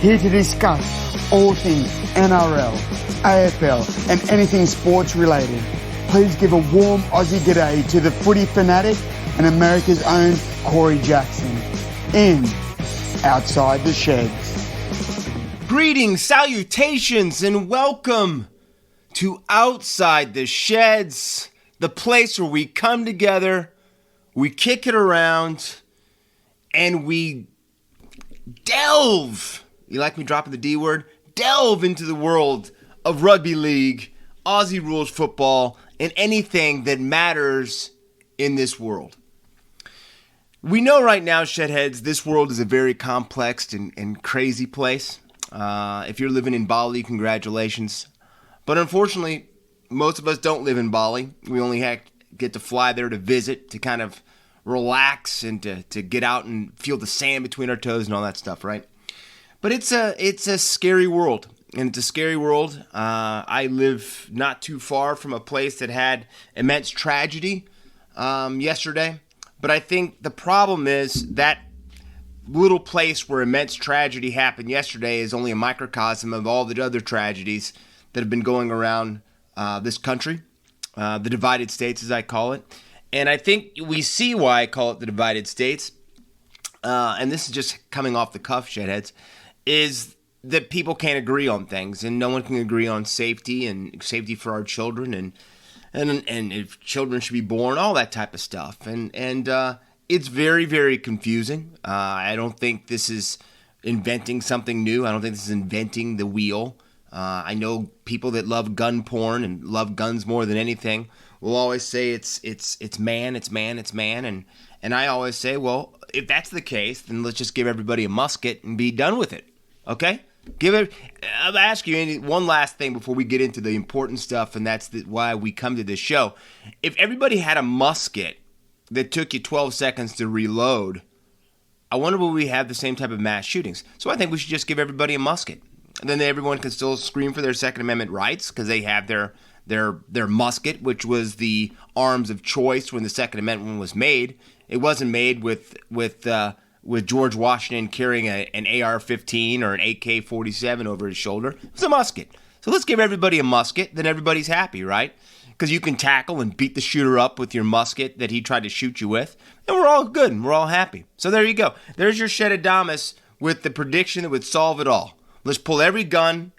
here to discuss all things NRL, AFL and anything sports related. Please give a warm Aussie g'day to the footy fanatic and America's own Corey Jackson in Outside the Sheds. Greetings, salutations, and welcome to Outside the Sheds, the place where we come together, we kick it around, and we delve, you like me dropping the D word? Delve into the world of rugby league, Aussie rules football, and anything that matters in this world. We know right now, Shedheads, this world is a very complex and crazy place. If you're living in Bali, congratulations. But unfortunately, most of us don't live in Bali. We only get to fly there to visit, to kind of relax and to get out and feel the sand between our toes and all that stuff, right? But it's a scary world, and it's a scary world. I live not too far from a place that had immense tragedy yesterday, but I think the problem is that little place where immense tragedy happened yesterday is only a microcosm of all the other tragedies that have been going around this country, the divided states as I call it. And I think we see why I call it the divided states, and this is just coming off the cuff, Shedheads, is that people can't agree on things, and no one can agree on safety and safety for our children, and if children should be born, all that type of stuff. And it's very, very confusing. I don't think this is inventing something new. I don't think this is inventing the wheel. I know people that love gun porn and love guns more than anything will always say it's man, and I always say, well, if that's the case, then let's just give everybody a musket and be done with it. Okay? I'll ask you one last thing before we get into the important stuff, and that's why we come to this show. If everybody had a musket that took you 12 seconds to reload, I wonder will we have the same type of mass shootings? So I think we should just give everybody a musket. And then everyone can still scream for their Second Amendment rights because they have their musket, which was the arms of choice when the Second Amendment was made. It wasn't made with George Washington carrying an AR-15 or an AK-47 over his shoulder. It was a musket. So let's give everybody a musket, then everybody's happy, right? Because you can tackle and beat the shooter up with your musket that he tried to shoot you with, and we're all good and we're all happy. So there you go. There's your Shedadamus with the prediction that would solve it all. Let's pull every gun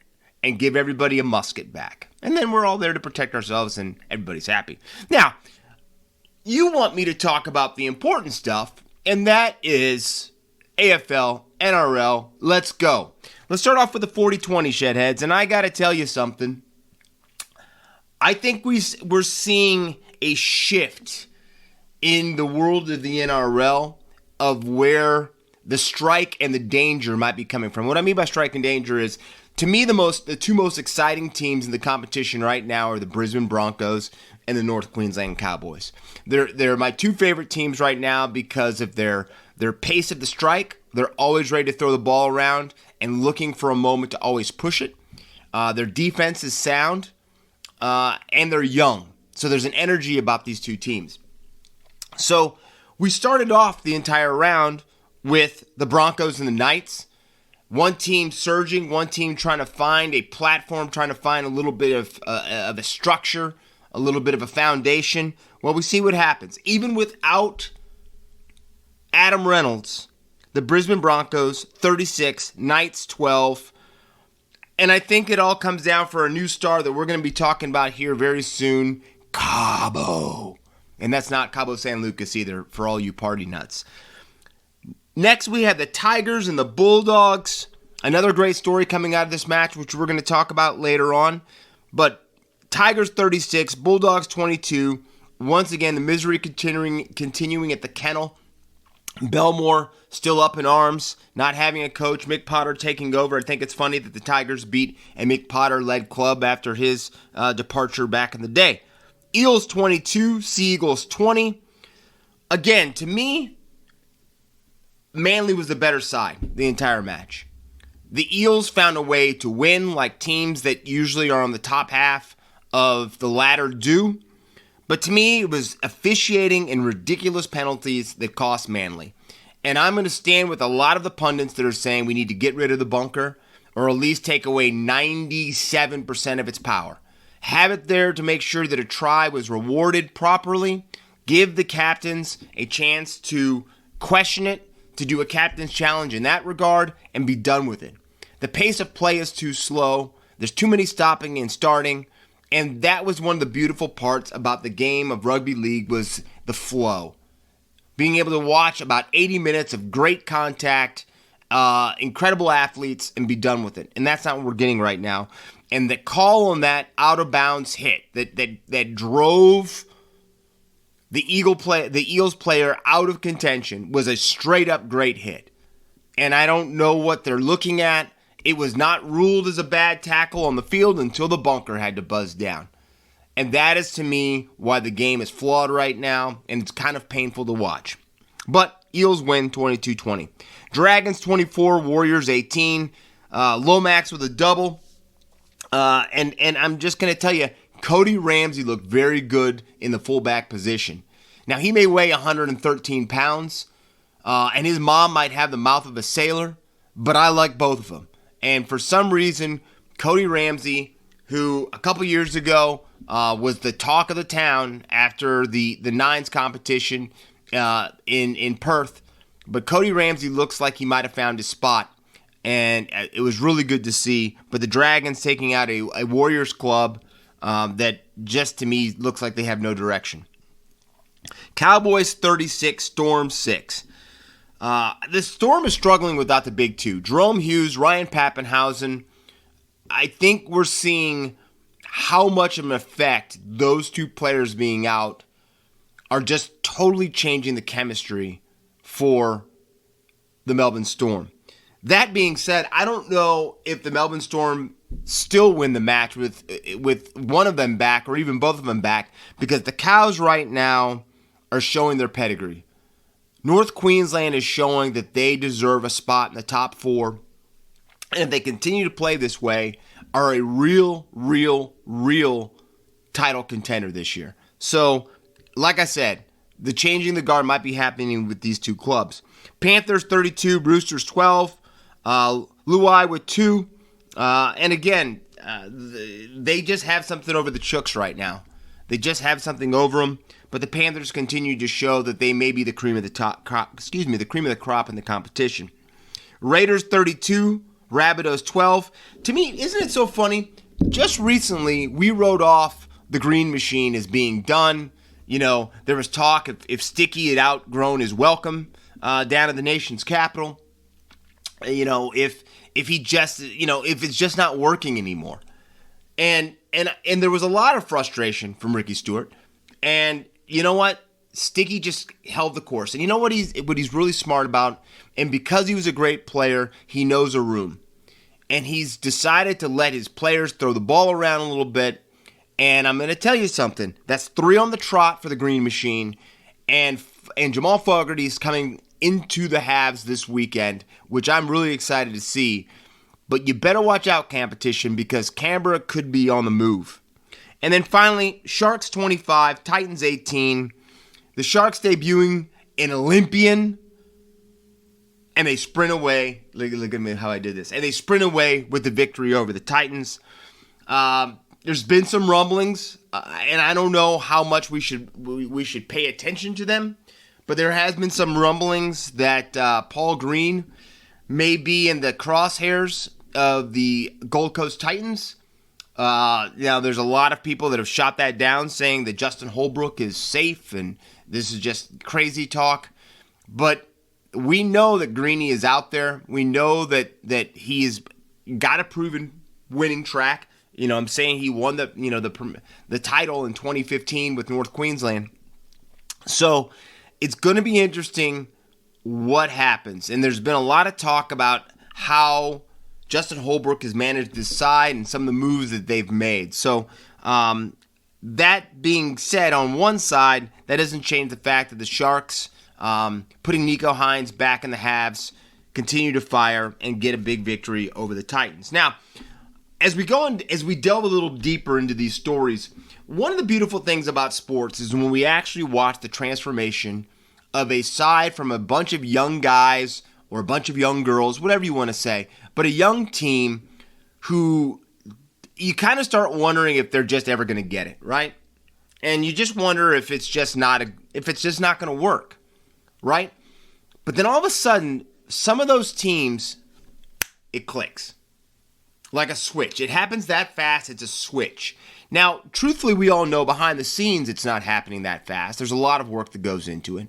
and give everybody a musket back. And then we're all there to protect ourselves and everybody's happy. Now, you want me to talk about the important stuff, and that is AFL, NRL. Let's go. Let's start off with the 40-20, Shedheads, and I got to tell you something. I think we're seeing a shift in the world of the NRL of where the strike and the danger might be coming from. What I mean by strike and danger is, to me, the two most exciting teams in the competition right now are the Brisbane Broncos and the North Queensland Cowboys. They're my two favorite teams right now because of their pace of the strike. They're always ready to throw the ball around and looking for a moment to always push it. Their defense is sound, and they're young. So there's an energy about these two teams. So we started off the entire round with the Broncos and the Knights. One team surging, one team trying to find a platform, trying to find a little bit of a structure, a little bit of a foundation. Well, we see what happens. Even without Adam Reynolds, the Brisbane Broncos, 36, Knights, 12. And I think it all comes down for a new star that we're going to be talking about here very soon, Cabo. And that's not Cabo San Lucas either, for all you party nuts. Next, we have the Tigers and the Bulldogs. Another great story coming out of this match, which we're going to talk about later on. But Tigers 36, Bulldogs 22. Once again, the misery continuing at the kennel. Belmore still up in arms, not having a coach. Mick Potter taking over. I think it's funny that the Tigers beat a Mick Potter-led club after his departure back in the day. Eels 22, Sea Eagles 20. Again, to me, Manly was the better side the entire match. The Eels found a way to win like teams that usually are on the top half of the ladder do. But to me, it was officiating and ridiculous penalties that cost Manly. And I'm going to stand with a lot of the pundits that are saying we need to get rid of the bunker or at least take away 97% of its power. Have it there to make sure that a try was rewarded properly. Give the captains a chance to question it, to do a captain's challenge in that regard, and be done with it. The pace of play is too slow. There's too many stopping and starting. And that was one of the beautiful parts about the game of rugby league was the flow. Being able to watch about 80 minutes of great contact, incredible athletes, and be done with it. And that's not what we're getting right now. And the call on that out-of-bounds hit that drove the Eagles player out of contention was a straight-up great hit. And I don't know what they're looking at. It was not ruled as a bad tackle on the field until the bunker had to buzz down. And that is, to me, why the game is flawed right now, and it's kind of painful to watch. But Eels win 22-20. Dragons 24, Warriors 18. Lomax with a double. And I'm just going to tell you, Cody Ramsey looked very good in the fullback position. Now, he may weigh 113 pounds, and his mom might have the mouth of a sailor, but I like both of them. And for some reason, Cody Ramsey, who a couple years ago was the talk of the town after the Nines competition in Perth, but Cody Ramsey looks like he might have found his spot, and it was really good to see. But the Dragons taking out a Warriors club that just to me looks like they have no direction. Cowboys 36, Storm 6. The Storm is struggling without the big two. Jerome Hughes, Ryan Pappenhausen. I think we're seeing how much of an effect those two players being out are just totally changing the chemistry for the Melbourne Storm. That being said, I don't know if the Melbourne Storm still win the match with one of them back or even both of them back, because the Cows right now are showing their pedigree. North Queensland is showing that they deserve a spot in the top four, and if they continue to play this way, are a real title contender this year. So, like I said, the changing the guard might be happening with these two clubs. Panthers 32, Roosters 12, Luai with 2, and again, they just have something over the Chooks right now. They just have something over them, but the Panthers continue to show that they may be the cream of the crop in the competition. Raiders 32, Rabbitohs 12. To me, isn't it so funny? Just recently, we wrote off the Green Machine as being done. You know, there was talk if Sticky had outgrown his welcome down at the nation's capital. You know, if he just, if it's just not working anymore. And there was a lot of frustration from Ricky Stewart. And you know what? Sticky just held the course. And you know what he's really smart about? And because he was a great player, he knows a room. And he's decided to let his players throw the ball around a little bit. And I'm going to tell you something. That's 3 on the trot for the Green Machine. And Jamal Fogarty is coming into the halves this weekend, which I'm really excited to see. But you better watch out, competition, because Canberra could be on the move. And then finally, Sharks 25, Titans 18. The Sharks debuting in Olympian, and they sprint away. Look at me how I did this. And they sprint away with the victory over the Titans. There's been some rumblings, and I don't know how much we should pay attention to them, but there has been some rumblings that Paul Green may be in the crosshairs of the Gold Coast Titans. Now, there's a lot of people that have shot that down, saying that Justin Holbrook is safe, and this is just crazy talk. But we know that Greeny is out there. We know that he's got a proven winning track. I'm saying he won the title in 2015 with North Queensland. So it's going to be interesting what happens. And there's been a lot of talk about how Justin Holbrook has managed this side and some of the moves that they've made. So that being said, on one side, that doesn't change the fact that the Sharks, putting Nico Hines back in the halves, continue to fire and get a big victory over the Titans. Now, as we delve a little deeper into these stories, one of the beautiful things about sports is when we actually watch the transformation of a side from a bunch of young guys or a bunch of young girls, whatever you want to say, but a young team who you kind of start wondering if they're just ever going to get it, right? And you just wonder if it's just not going to work, right? But then all of a sudden, some of those teams, it clicks. Like a switch. It happens that fast, it's a switch. Now, truthfully, we all know behind the scenes it's not happening that fast. There's a lot of work that goes into it.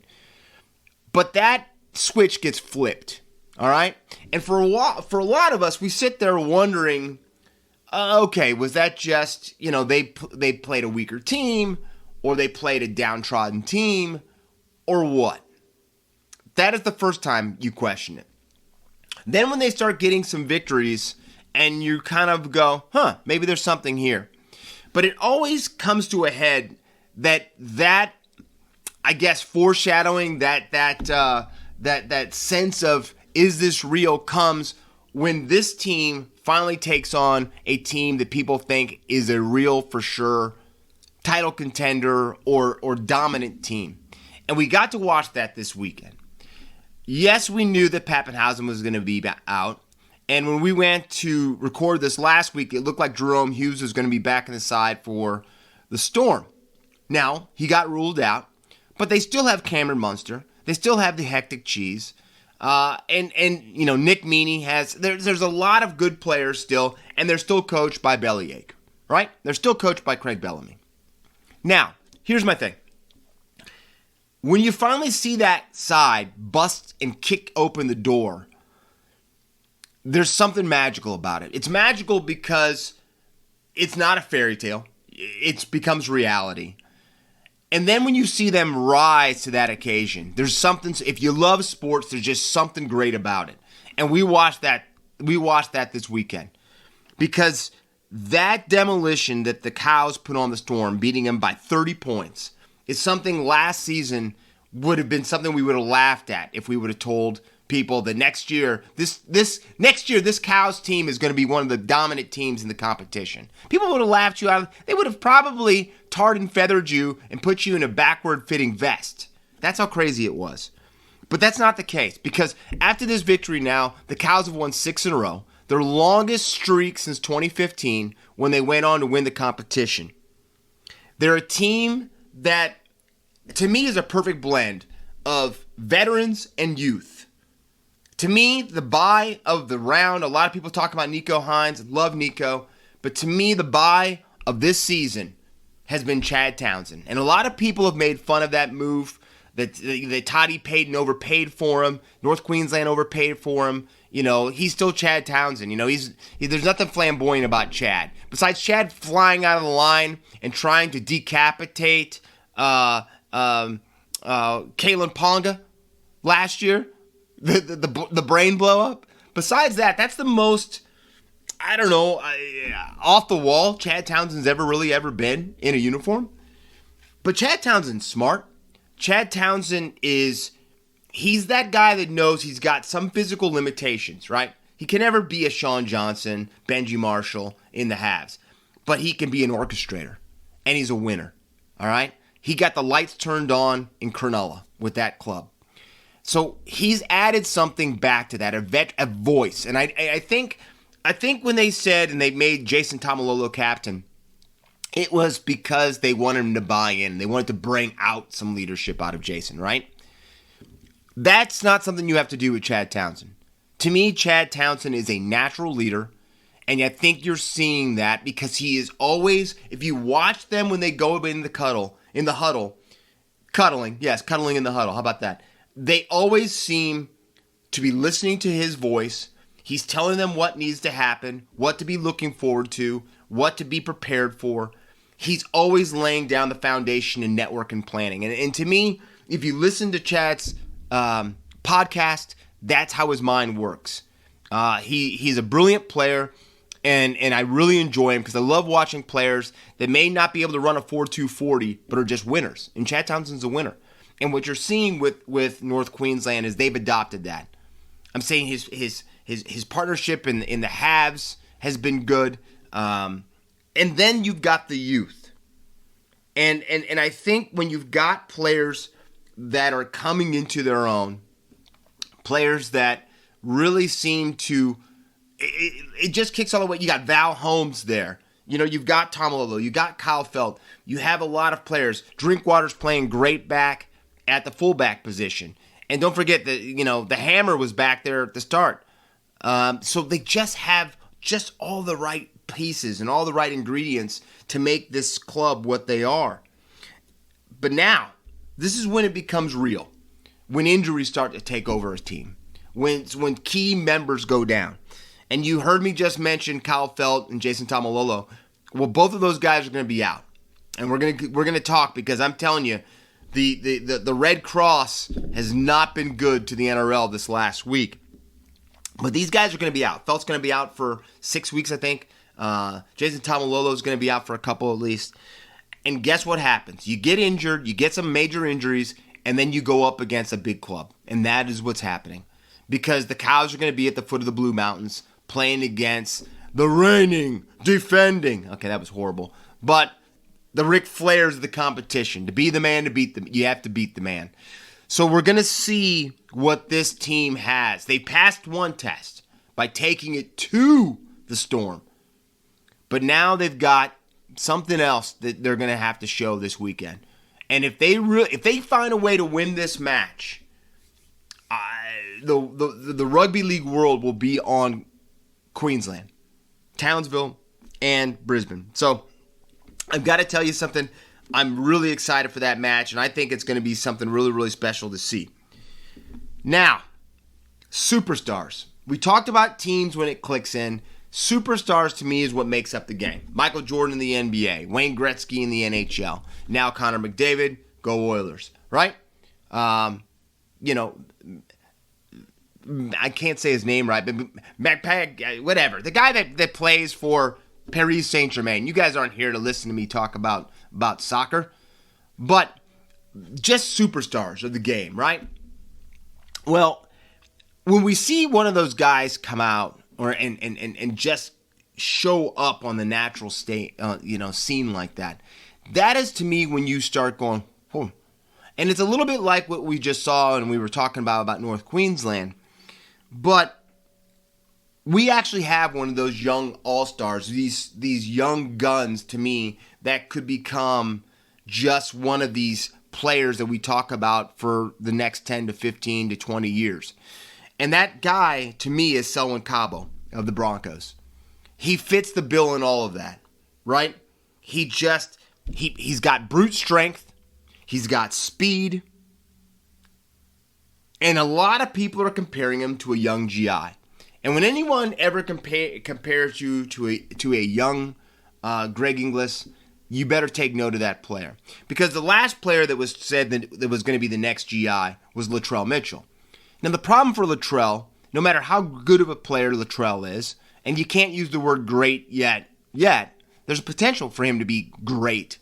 But that switch gets flipped, all right? And for a lot of us, we sit there wondering, okay, was that just, they played a weaker team, or they played a downtrodden team, or what? That is the first time you question it. Then when they start getting some victories, and you kind of go, maybe there's something here. But it always comes to a head that I guess foreshadowing, that sense of, is this real, comes when this team finally takes on a team that people think is a real, for sure, title contender or dominant team. And we got to watch that this weekend. Yes, we knew that Pappenhausen was going to be out. And when we went to record this last week, it looked like Jerome Hughes was going to be back in the side for the Storm. Now, he got ruled out, but they still have Cameron Munster. They still have the Hectic Cheese. And Nick Meaney has, there's a lot of good players still, and they're still coached by Bellyache, right? They're still coached by Craig Bellamy. Now, here's my thing. When you finally see that side bust and kick open the door, there's something magical about it. It's magical because it's not a fairy tale. It becomes reality. And then when you see them rise to that occasion, there's something, if you love sports, there's just something great about it. And we watched that this weekend. Because that demolition that the Cows put on the Storm, beating them by 30 points, is something last season would have been something we would have laughed at if we would have told people that next year, this Cows team is going to be one of the dominant teams in the competition. People would have laughed you out. They would have probably tarred and feathered you and put you in a backward-fitting vest. That's how crazy it was. But that's not the case, because after this victory now, the Cows have won 6 in a row, their longest streak since 2015 when they went on to win the competition. They're a team that, to me, is a perfect blend of veterans and youth. To me, the buy of the round, a lot of people talk about Nico Hines. Love Nico. But to me, the buy of this season has been Chad Townsend. And a lot of people have made fun of that move, that Toddy paid and overpaid for him. North Queensland overpaid for him. He's still Chad Townsend. There's nothing flamboyant about Chad. Besides Chad flying out of the line and trying to decapitate Kalen Ponga last year. The brain blow up. Besides that, that's the most, off the wall Chad Townsend's ever been in a uniform. But Chad Townsend's smart. Chad Townsend he's that guy that knows he's got some physical limitations, right? He can never be a Sean Johnson, Benji Marshall in the halves. But he can be an orchestrator. And he's a winner, all right? He got the lights turned on in Cronulla with that club. So he's added something back to that, a voice. And I think when they said and they made Jason Tamalolo captain, it was because they wanted him to buy in. They wanted to bring out some leadership out of Jason, right? That's not something you have to do with Chad Townsend. To me, Chad Townsend is a natural leader, and I think you're seeing that because he is always, if you watch them when they go in the huddle, cuddling in the huddle, how about that? They always seem to be listening to his voice. He's telling them what needs to happen, what to be looking forward to, what to be prepared for. He's always laying down the foundation in network and planning. And to me, if you listen to Chad's podcast, that's how his mind works. He's a brilliant player, and I really enjoy him because I love watching players that may not be able to run a 4.2 40, but are just winners. And Chad Townsend's a winner. And what you're seeing with North Queensland is they've adopted that. I'm saying his partnership in the halves has been good. And then you've got the youth. And I think when you've got players that are coming into their own, players that really seem to, it just kicks all the way. You got Val Holmes there. You've got Tomalolo. You got Kyle Felt. You have a lot of players. Drinkwater's playing great back at the fullback position. And don't forget that, the Hammer was back there at the start. So they just have just all the right pieces and all the right ingredients to make this club what they are. But now, this is when it becomes real. When injuries start to take over a team. When key members go down. And you heard me just mention Kyle Felt and Jason Tomalolo. Well, both of those guys are going to be out. And we're going to talk, because I'm telling you, the Red Cross has not been good to the NRL this last week. But these guys are going to be out. Felt's going to be out for 6 weeks, I think. Jason Tomalolo is going to be out for a couple at least. And guess what happens? You get injured, you get some major injuries, and then you go up against a big club. And that is what's happening. Because the Cows are going to be at the foot of the Blue Mountains playing against the reigning, defending. Okay, that was horrible. But the Ric Flairs of the competition. To be the man, to beat them, you have to beat the man. So we're going to see what this team has. They passed one test by taking it to the Storm. But now they've got something else that they're going to have to show this weekend. And if they find a way to win this match, the rugby league world will be on Queensland, Townsville, and Brisbane. So I've got to tell you something. I'm really excited for that match, and I think it's going to be something really, really special to see. Now, superstars. We talked about teams when it clicks in. Superstars to me is what makes up the game. Michael Jordan in the NBA, Wayne Gretzky in the NHL, now Connor McDavid, go Oilers, right? I can't say his name right, but whatever. The guy that plays for Paris Saint-Germain. You guys aren't here to listen to me talk about soccer, but just superstars of the game, right? Well, when we see one of those guys come out and just show up on the natural state, scene like that, that is to me when you start going, oh. And it's a little bit like what we just saw and we were talking about North Queensland, but we actually have one of those young all-stars, these young guns to me that could become just one of these players that we talk about for the next 10 to 15 to 20 years. And that guy, to me, is Selwyn Cabo of the Broncos. He fits the bill in all of that, right? He's got brute strength. He's got speed. And a lot of people are comparing him to a young GI. And when anyone ever compares you to a young Greg Inglis, you better take note of that player. Because the last player that was said that was going to be the next GI was Latrell Mitchell. Now, the problem for Latrell, no matter how good of a player Latrell is, and you can't use the word great yet, there's a potential for him to be great.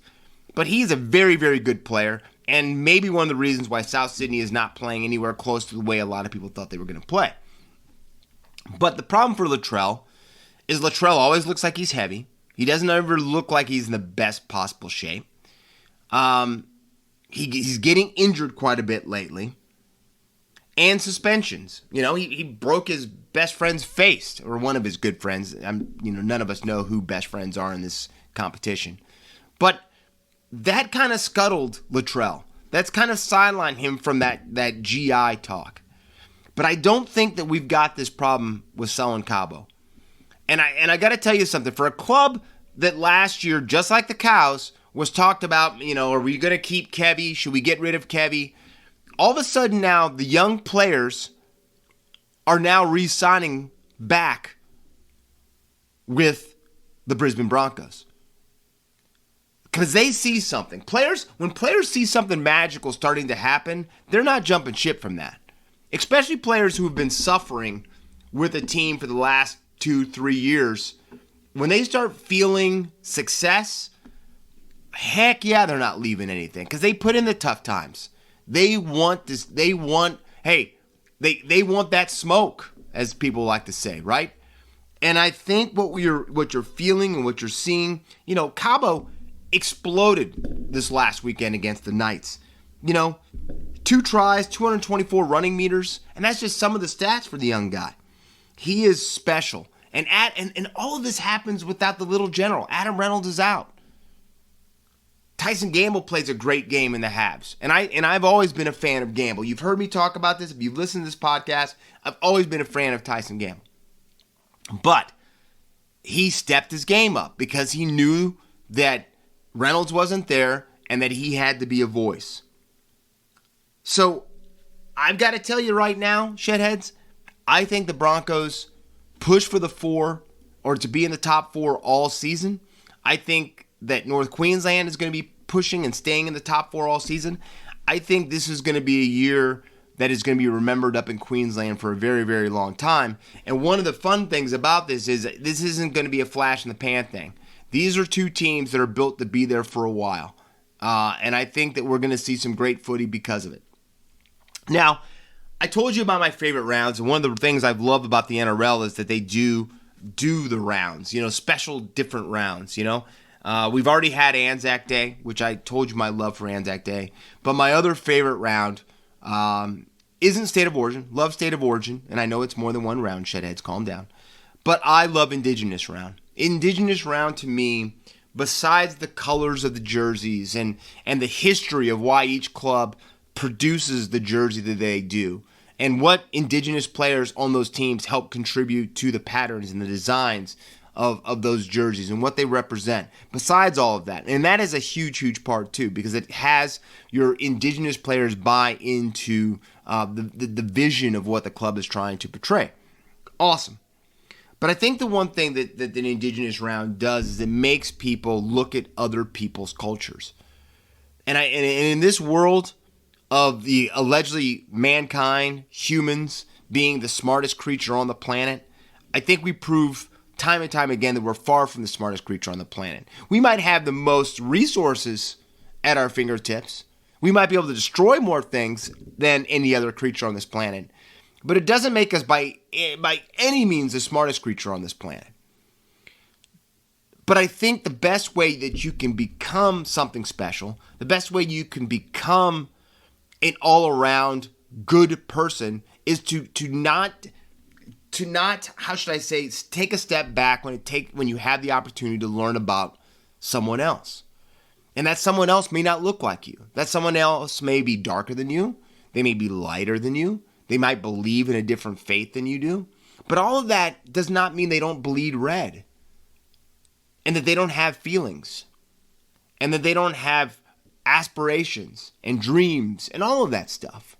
But he's a very, very good player, and maybe one of the reasons why South Sydney is not playing anywhere close to the way a lot of people thought they were going to play. But the problem for Latrell is Latrell always looks like he's heavy. He doesn't ever look like he's in the best possible shape. He's getting injured quite a bit lately. And suspensions. He broke his best friend's face, or one of his good friends. None of us know who best friends are in this competition. But that kind of scuttled Latrell. That's kind of sidelined him from that GI talk. But I don't think that we've got this problem with Selwyn Cabo. And I got to tell you something. For a club that last year, just like the Cows, was talked about, are we going to keep Kevy? Should we get rid of Kevy? All of a sudden now, the young players are now re-signing back with the Brisbane Broncos. Because they see something. When players see something magical starting to happen, they're not jumping ship from that. Especially players who have been suffering with a team for the last 2-3 years. When they start feeling success, heck yeah, they're not leaving anything. Because they put in the tough times. They want this. They want that smoke, as people like to say, right? And I think what you're feeling and what you're seeing, Cabo exploded this last weekend against the Knights. 2 tries, 224 running meters, and that's just some of the stats for the young guy. He is special. And all of this happens without the little general. Adam Reynolds is out. Tyson Gamble plays a great game in the Habs. And I've always been a fan of Gamble. You've heard me talk about this. If you've listened to this podcast, I've always been a fan of Tyson Gamble. But he stepped his game up because he knew that Reynolds wasn't there and that he had to be a voice. So I've got to tell you right now, Shedheads, I think the Broncos push for the 4 or to be in the top 4 all season. I think that North Queensland is going to be pushing and staying in the top 4 all season. I think this is going to be a year that is going to be remembered up in Queensland for a very, very long time. And one of the fun things about this is that this isn't going to be a flash in the pan thing. These are 2 teams that are built to be there for a while. And I think that we're going to see some great footy because of it. Now, I told you about my favorite rounds, and one of the things I've loved about the NRL is that they do the rounds, special different rounds, We've already had Anzac Day, which I told you my love for Anzac Day. But my other favorite round isn't State of Origin. Love State of Origin, and I know it's more than one round, Shedheads, calm down. But I love Indigenous Round. Indigenous Round to me, besides the colors of the jerseys and the history of why each club produces the jersey that they do, and what Indigenous players on those teams help contribute to the patterns and the designs of those jerseys and what they represent. Besides all of that, and that is a huge, huge part too, because it has your Indigenous players buy into the vision of what the club is trying to portray. Awesome. But I think the one thing that the Indigenous Round does is it makes people look at other people's cultures. And in this world of the allegedly mankind, humans, being the smartest creature on the planet, I think we prove time and time again that we're far from the smartest creature on the planet. We might have the most resources at our fingertips. We might be able to destroy more things than any other creature on this planet. But it doesn't make us by any means the smartest creature on this planet. But I think the best way that you can become something special, the best way you can become an all-around good person is to not, how should I say, take a step back when you have the opportunity to learn about someone else. And that someone else may not look like you. That someone else may be darker than you. They may be lighter than you. They might believe in a different faith than you do. But all of that does not mean they don't bleed red. And that they don't have feelings. And that they don't have aspirations and dreams and all of that stuff.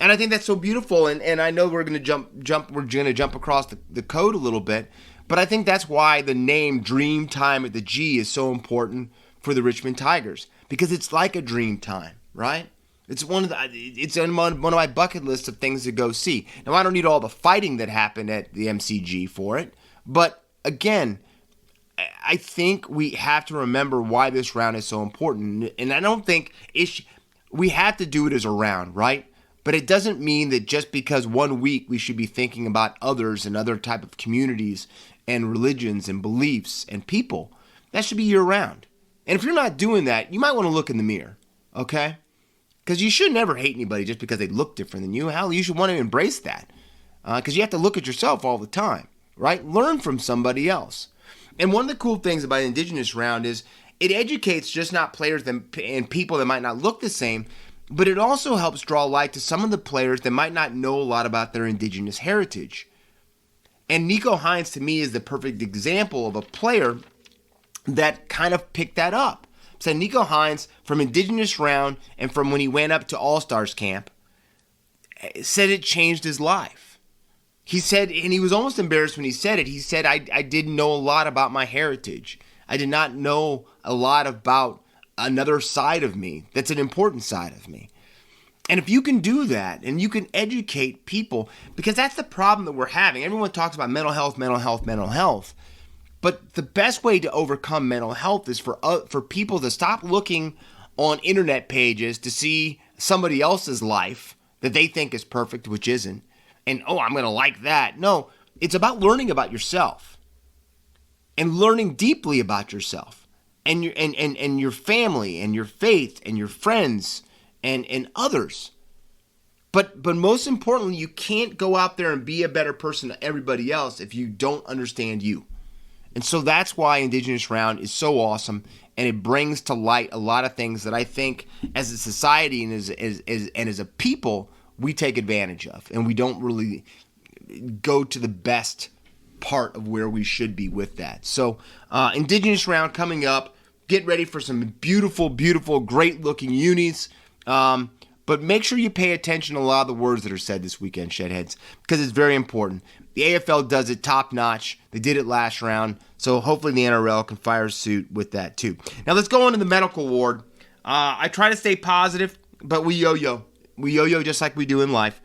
And I think that's so beautiful. And I know we're going to jump across the code a little bit. But I think that's why the name Dream Time at the G is so important for the Richmond Tigers. Because it's like a dream time, right? It's on one of my bucket lists of things to go see. Now, I don't need all the fighting that happened at the MCG for it. But again, I think we have to remember why this round is so important. And I don't think we have to do it as a round, right? But it doesn't mean that just because 1 week we should be thinking about others and other type of communities and religions and beliefs and people. That should be year round. And if you're not doing that, you might want to look in the mirror, okay? Because you should never hate anybody just because they look different than you. Hell, you should want to embrace that. Because you have to look at yourself all the time, right? Learn from somebody else. And one of the cool things about Indigenous Round is it educates just not players and people that might not look the same, but it also helps draw light to some of the players that might not know a lot about their Indigenous heritage. And Nico Hines, to me, is the perfect example of a player that kind of picked that up. So Nico Hines, from Indigenous Round and from when he went up to All-Stars camp, said it changed his life. He said, and he was almost embarrassed when he said it, he said, I didn't know a lot about my heritage. I did not know a lot about another side of me that's an important side of me. And if you can do that, and you can educate people, because that's the problem that we're having. Everyone talks about mental health, mental health, mental health. But the best way to overcome mental health is for people to stop looking on internet pages to see somebody else's life that they think is perfect, which isn't. And, I'm going to like that. No, it's about learning about yourself and learning deeply about yourself and your family and your faith and your friends and others. But most importantly, you can't go out there and be a better person than everybody else if you don't understand you. And so that's why Indigenous Round is so awesome, and it brings to light a lot of things that I think as a society and as a people, we take advantage of, and we don't really go to the best part of where we should be with that. So Indigenous Round coming up. Get ready for some beautiful, beautiful, great-looking unis. But make sure you pay attention to a lot of the words that are said this weekend, Shedheads, because it's very important. The AFL does it top-notch. They did it last round, so hopefully the NRL can fire suit with that too. Now let's go into the medical ward. I try to stay positive, but we yo-yo. We yo-yo just like we do in life.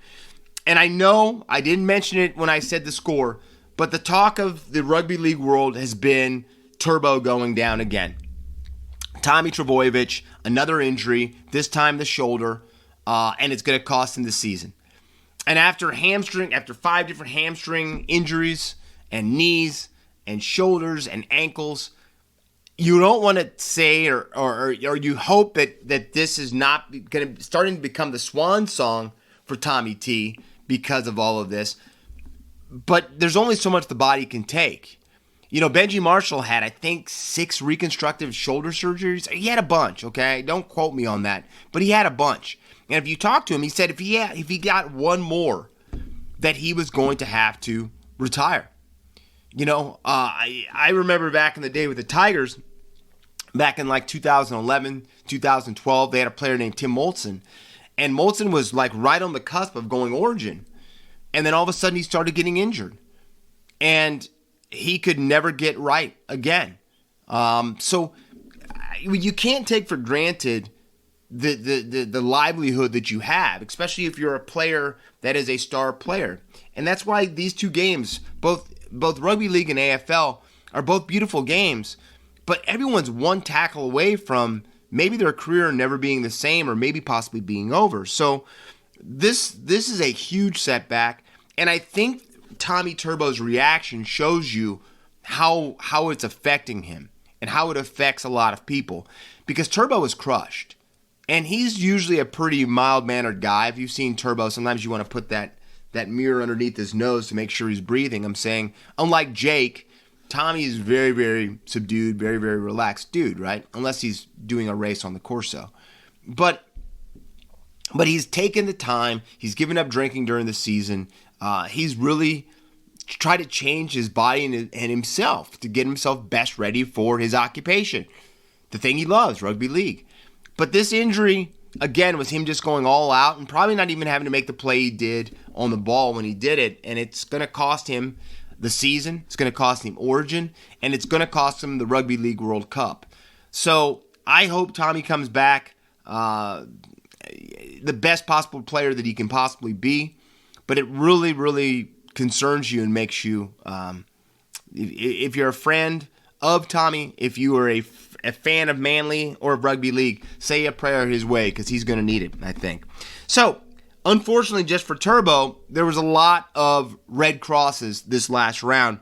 And I know I didn't mention it when I said the score, but the talk of the rugby league world has been Turbo going down again. Tommy Trbojevic, another injury, this time the shoulder, and it's going to cost him the season. And after 5 different hamstring injuries and knees and shoulders and ankles, you don't want to say or you hope that this is not going to starting to become the swan song for Tommy T because of all of this. But there's only so much the body can take. You know, Benji Marshall had, I think, 6 reconstructive shoulder surgeries. He had a bunch, okay? Don't quote me on that. But he had a bunch. And if you talk to him, he said if he got one more, that he was going to have to retire. You know, I remember back in the day with the Tigers, back in like 2011, 2012, they had a player named Tim Moltzen. And Moltzen was like right on the cusp of going Origin. And then all of a sudden he started getting injured. And he could never get right again. So you can't take for granted the livelihood that you have, especially if you're a player that is a star player. And that's why these two games, both rugby league and AFL, are both beautiful games, but everyone's one tackle away from maybe their career never being the same or maybe possibly being over. So this is a huge setback, and I think Tommy Turbo's reaction shows you how it's affecting him and how it affects a lot of people, because Turbo is crushed. And he's usually a pretty mild-mannered guy. If you've seen Turbo, sometimes you want to put that mirror underneath his nose to make sure he's breathing. I'm saying, unlike Jake, Tommy is very, very subdued, very, very relaxed dude, right? Unless he's doing a race on the Corso. But he's taken the time. He's given up drinking during the season. He's really tried to change his body and himself to get himself best ready for his occupation, the thing he loves, rugby league. But this injury, again, was him just going all out and probably not even having to make the play he did on the ball when he did it. And it's going to cost him the season. It's going to cost him Origin. And it's going to cost him the Rugby League World Cup. So I hope Tommy comes back the best possible player that he can possibly be. But it really, really concerns you and makes you, if you're a friend of Tommy, if you are a fan of Manly or of Rugby League, say a prayer his way, because he's going to need it, I think. So, unfortunately, just for Turbo, there was a lot of red crosses this last round.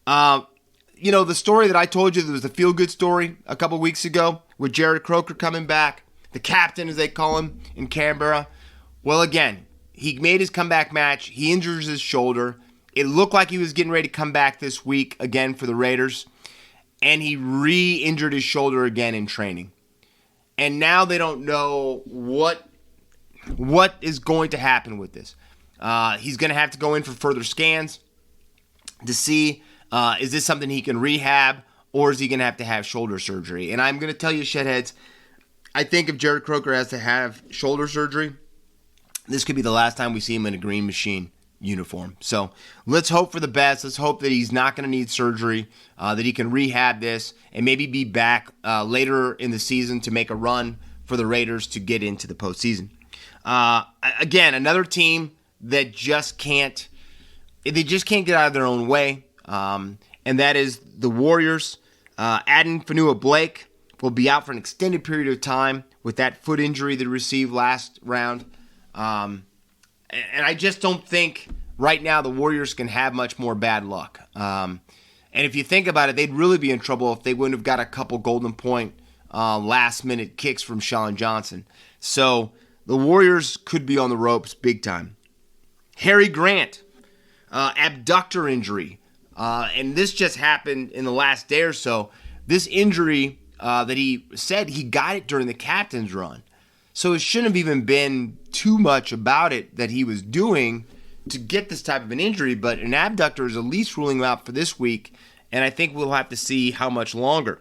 You know, the story that I told you, there was the feel-good story a couple weeks ago with Jared Croker coming back, the captain, as they call him, in Canberra. Well, again, he made his comeback match. He injures his shoulder. It looked like he was getting ready to come back this week again for the Raiders. And he re-injured his shoulder again in training. And now they don't know what is going to happen with this. He's going to have to go in for further scans to see, is this something he can rehab, or is he going to have shoulder surgery? And I'm going to tell you, Shedheads, I think if Jared Croker has to have shoulder surgery, this could be the last time we see him in a green machine uniform. So let's hope for the best. Let's hope that he's not going to need surgery, that he can rehab this and maybe be back later in the season to make a run for the Raiders to get into the postseason. Again, another team that just can't get out of their own way, and that is the Warriors. Aden Fanua-Blake will be out for an extended period of time with that foot injury that he received last round. And I just don't think right now the Warriors can have much more bad luck. And if you think about it, they'd really be in trouble if they wouldn't have got a couple golden point last-minute kicks from Sean Johnson. So the Warriors could be on the ropes big time. Harry Grant, abductor injury. And this just happened in the last day or so. This injury that he said he got it during the captain's run. So it shouldn't have even been too much about it that he was doing to get this type of an injury. But an abductor is at least ruling him out for this week. And I think we'll have to see how much longer.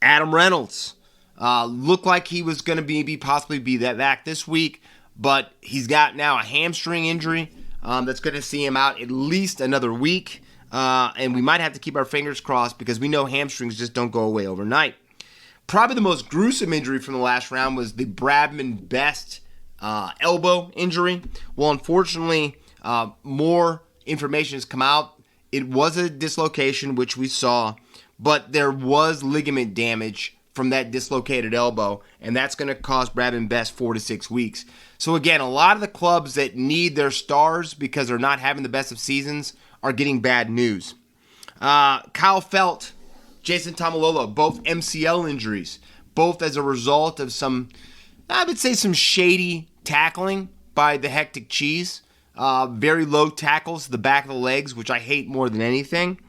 Adam Reynolds looked like he was going to possibly be back this week. But he's got now a hamstring injury that's going to see him out at least another week. And we might have to keep our fingers crossed because we know hamstrings just don't go away overnight. Probably the most gruesome injury from the last round was the Bradman Best elbow injury. Well, unfortunately, more information has come out. It was a dislocation, which we saw, but there was ligament damage from that dislocated elbow, and that's going to cost Bradman Best 4 to 6 weeks. So again, a lot of the clubs that need their stars because they're not having the best of seasons are getting bad news. Kyle Felt, Jason Tamalolo, both MCL injuries, both as a result of some shady tackling by the Hectic Cheese. Very low tackles to the back of the legs, which I hate more than anything.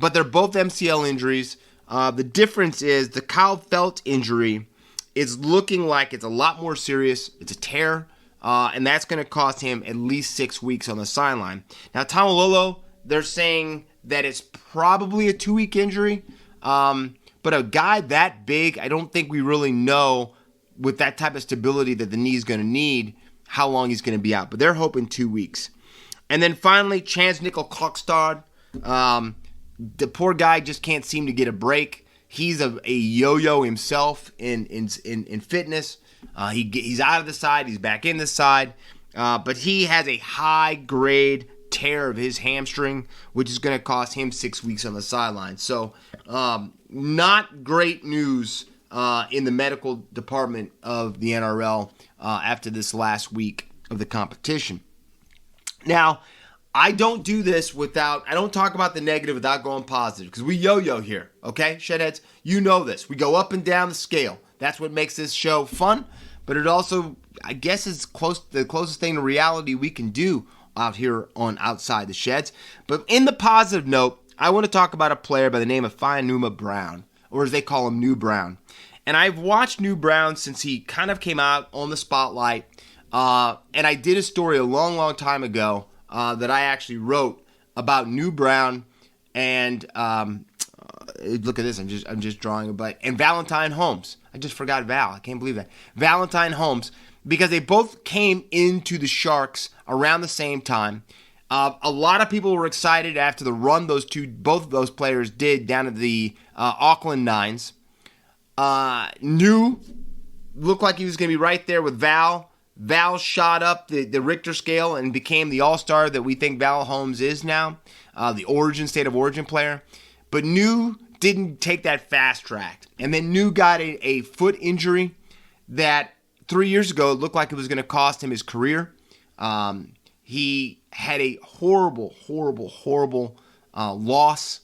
But they're both MCL injuries. The difference is the Kyle Felt injury is looking like it's a lot more serious. It's a tear, and that's going to cost him at least 6 weeks on the sideline. Now, Tamalolo, they're saying that it's probably a 2-week injury. But a guy that big, I don't think we really know with that type of stability that the knee is going to need how long he's going to be out. But they're hoping 2 weeks. And then finally, Chance Nickel-Klokstad. The poor guy just can't seem to get a break. He's a yo-yo himself in fitness. He's out of the side. He's back in the side. But he has a high-grade tear of his hamstring, which is going to cost him 6 weeks on the sideline. So not great news in the medical department of the NRL after this last week of the competition. Now, I don't do this I don't talk about the negative without going positive, because we yo-yo here, okay, Shedheads? You know this. We go up and down the scale. That's what makes this show fun, but it also, I guess, is the closest thing to reality we can do out here on Outside the Sheds. But in the positive note, I want to talk about a player by the name of Fainuma Brown, or as they call him, New Brown. And I've watched New Brown since he kind of came out on the spotlight. And I did a story a long, long time ago that I actually wrote about New Brown and look at this. I'm just drawing a blank. And Valentine Holmes. I just forgot Val. I can't believe that. Valentine Holmes, because they both came into the Sharks around the same time. A lot of people were excited after the run both of those players did down at the Auckland Nines. New looked like he was going to be right there with Val. Val shot up the Richter scale and became the all-star that we think Val Holmes is now, the state of origin player. But New didn't take that fast track. And then New got a foot injury that 3 years ago it looked like it was going to cost him his career. He had a horrible loss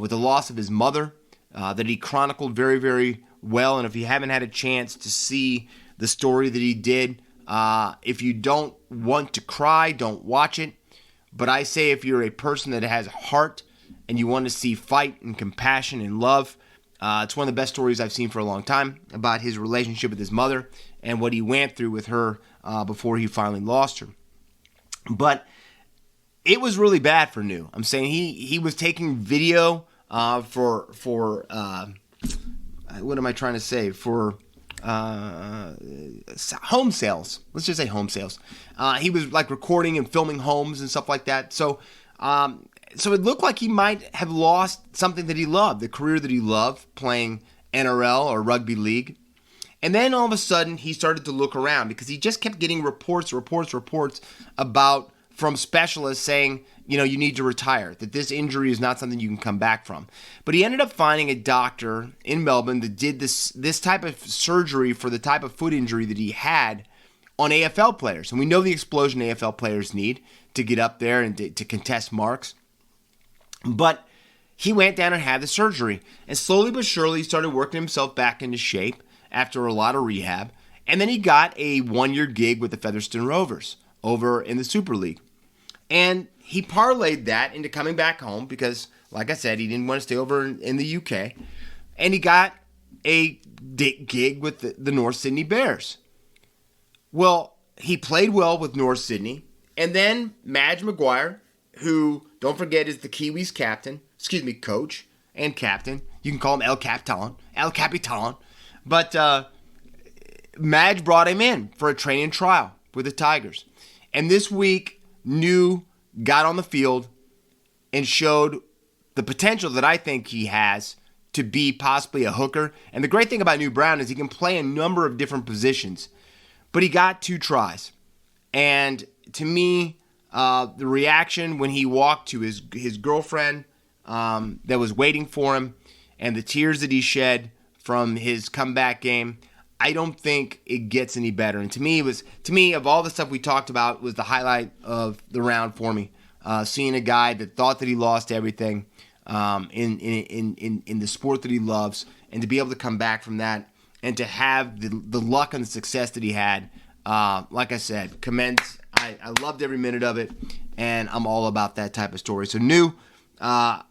with the loss of his mother that he chronicled very, very well. And if you haven't had a chance to see the story that he did, if you don't want to cry, don't watch it. But I say if you're a person that has heart and you want to see fight and compassion and love, it's one of the best stories I've seen for a long time about his relationship with his mother and what he went through with her before he finally lost her. But it was really bad for New. I'm saying he was taking video for what am I trying to say? For home sales. Let's just say home sales. He was like recording and filming homes and stuff like that. So it looked like he might have lost something that he loved, the career that he loved, playing NRL or rugby league. And then all of a sudden he started to look around because he just kept getting reports about from specialists saying, you need to retire, that this injury is not something you can come back from. But he ended up finding a doctor in Melbourne that did this type of surgery for the type of foot injury that he had on AFL players. And we know the explosion AFL players need to get up there and to contest marks. But he went down and had the surgery. And slowly but surely he started working himself back into shape after a lot of rehab. And then he got a 1-year gig with the Featherstone Rovers over in the Super League. And he parlayed that into coming back home because, like I said, he didn't want to stay over in the UK. And he got a gig with the North Sydney Bears. Well, he played well with North Sydney. And then Madge Maguire, who, don't forget, is the Kiwis coach and captain. You can call him El Capitan. But Madge brought him in for a training trial with the Tigers. And this week, New got on the field and showed the potential that I think he has to be possibly a hooker. And the great thing about New Brown is he can play a number of different positions. But he got 2 tries. And to me, the reaction when he walked to his girlfriend that was waiting for him and the tears that he shed from his comeback game, I don't think it gets any better. And to me, of all the stuff we talked about, was the highlight of the round for me. Seeing a guy that thought that he lost everything in the sport that he loves, and to be able to come back from that, and to have the luck and the success that he had. Like I said, commends. I loved every minute of it, and I'm all about that type of story. So, New,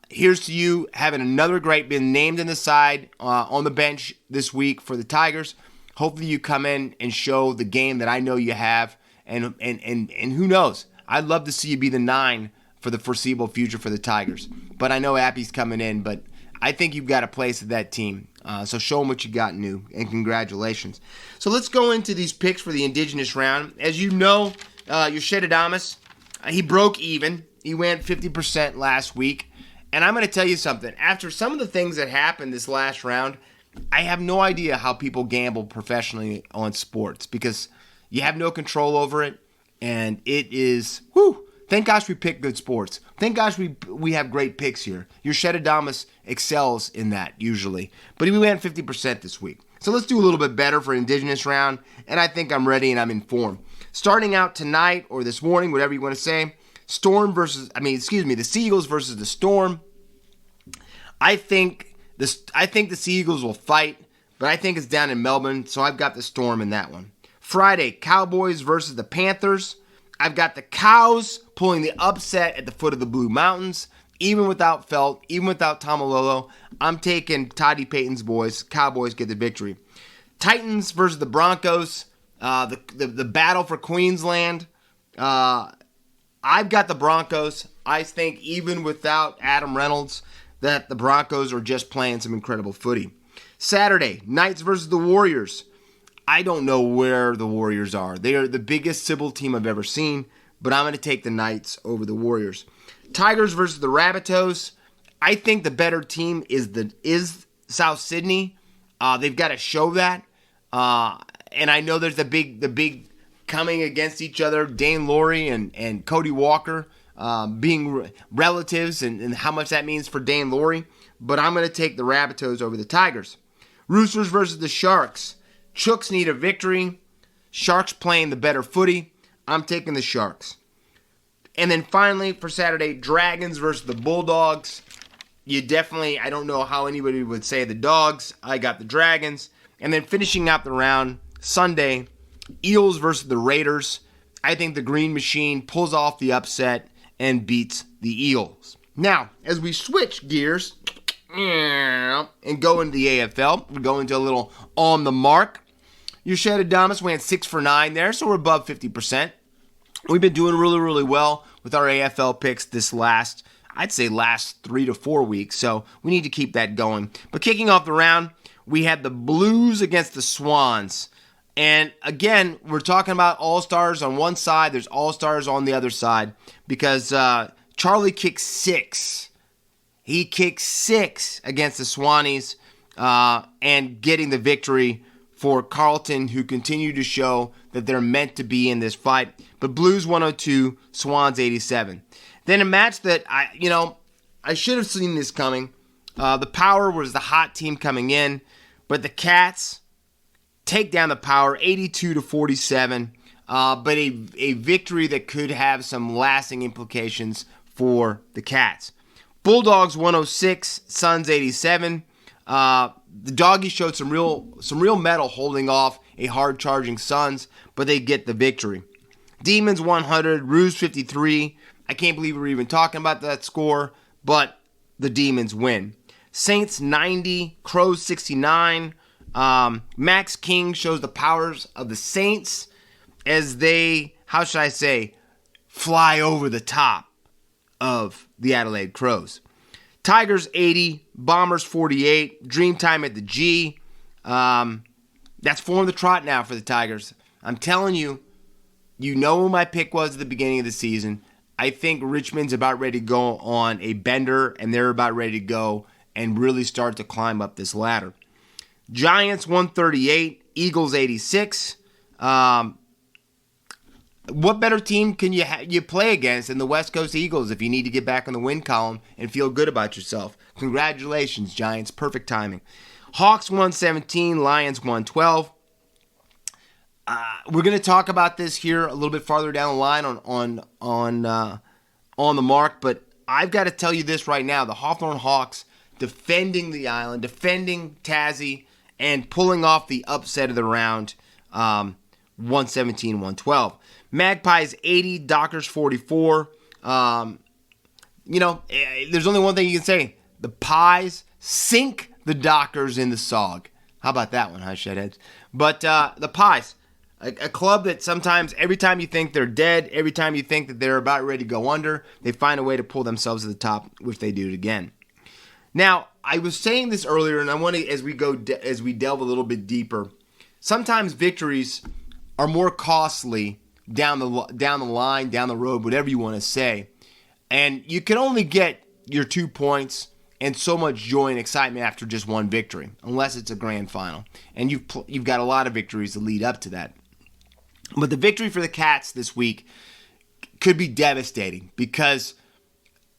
here's to you having another great, been named in the side on the bench this week for the Tigers. Hopefully you come in and show the game that I know you have, and who knows? I'd love to see you be the 9 for the foreseeable future for the Tigers. But I know Appy's coming in, but I think you've got a place at that team. So show them what you got, New, and congratulations. So let's go into these picks for the Indigenous Round. As you know, Yoshida, he broke even. He went 50% last week. And I'm going to tell you something. After some of the things that happened this last round, I have no idea how people gamble professionally on sports because you have no control over it. And it is, thank gosh we pick good sports. Thank gosh we have great picks here. Yoshida excels in that usually. But we went 50% this week. So let's do a little bit better for Indigenous Round. And I think I'm ready and I'm informed. Starting out tonight or this morning, whatever you want to say, the Seagulls versus the Storm. I think the Seagulls will fight, but I think it's down in Melbourne, so I've got the Storm in that one. Friday, Cowboys versus the Panthers. I've got the Cows pulling the upset at the foot of the Blue Mountains. Even without Felt, even without Tamalolo, I'm taking Toddy Payton's boys. Cowboys get the victory. Titans versus the Broncos. The battle for Queensland. I've got the Broncos. I think even without Adam Reynolds, that the Broncos are just playing some incredible footy. Saturday, Knights versus the Warriors. I don't know where the Warriors are. They are the biggest Sybil team I've ever seen, but I'm going to take the Knights over the Warriors. Tigers versus the Rabbitohs. I think the better team is South Sydney. They've got to show that. And I know there's the big coming against each other, Dane Laurie and Cody Walker being relatives and how much that means for Dane Laurie. But I'm going to take the Rabbitohs over the Tigers. Roosters versus the Sharks. Chooks need a victory. Sharks playing the better footy. I'm taking the Sharks. And then finally, for Saturday, Dragons versus the Bulldogs. I don't know how anybody would say the Dogs. I got the Dragons. And then finishing out the round, Sunday, Eels versus the Raiders. I think the Green Machine pulls off the upset and beats the Eels. Now, as we switch gears and go into the AFL, we go into a little on the mark. Yoshida went 6 for 9 there, so we're above 50%. We've been doing really, really well with our AFL picks this last 3 to 4 weeks, so we need to keep that going. But kicking off the round, we had the Blues against the Swans. And again, we're talking about all-stars on one side, there's all-stars on the other side, because Charlie kicked 6. He kicked 6 against the Swannies and getting the victory for Carlton, who continue to show that they're meant to be in this fight. But Blues 102, Swans 87. Then a match that I should have seen this coming. The Power was the hot team coming in, but the Cats take down the Power 82-47. But a victory that could have some lasting implications for the Cats. Bulldogs 106, Suns 87. The Doggies showed some real mettle holding off a hard-charging Suns, but they get the victory. Demons 100, Roos 53. I can't believe we're even talking about that score, but the Demons win. Saints 90, Crows 69. Max King shows the powers of the Saints as they, how should I say, fly over the top of the Adelaide Crows. Tigers 80, Bombers 48, Dreamtime at the G. That's 4 on the trot now for the Tigers. I'm telling you, you know who my pick was at the beginning of the season. I think Richmond's about ready to go on a bender, and they're about ready to go and really start to climb up this ladder. Giants 138, Eagles 86. What better team can you play against than the West Coast Eagles if you need to get back on the win column and feel good about yourself? Congratulations, Giants. Perfect timing. Hawks 117, Lions 112. We're going to talk about this here a little bit farther down the line on the mark, but I've got to tell you this right now. The Hawthorn Hawks defending the island, defending Tassie, and pulling off the upset of the round, 117-112. Magpies 80, Dockers 44. There's only one thing you can say. The Pies sink the Dockers in the Sog. How about that one, huh, Shedheads? But the Pies, a club that sometimes, every time you think they're dead, every time you think that they're about ready to go under, they find a way to pull themselves to the top, which they do it again. Now, I was saying this earlier, and I want to, as we delve a little bit deeper, sometimes victories are more costly down the line, down the road, whatever you want to say. And you can only get your 2 points and so much joy and excitement after just one victory, unless it's a grand final. And you've got a lot of victories to lead up to that. But the victory for the Cats this week could be devastating because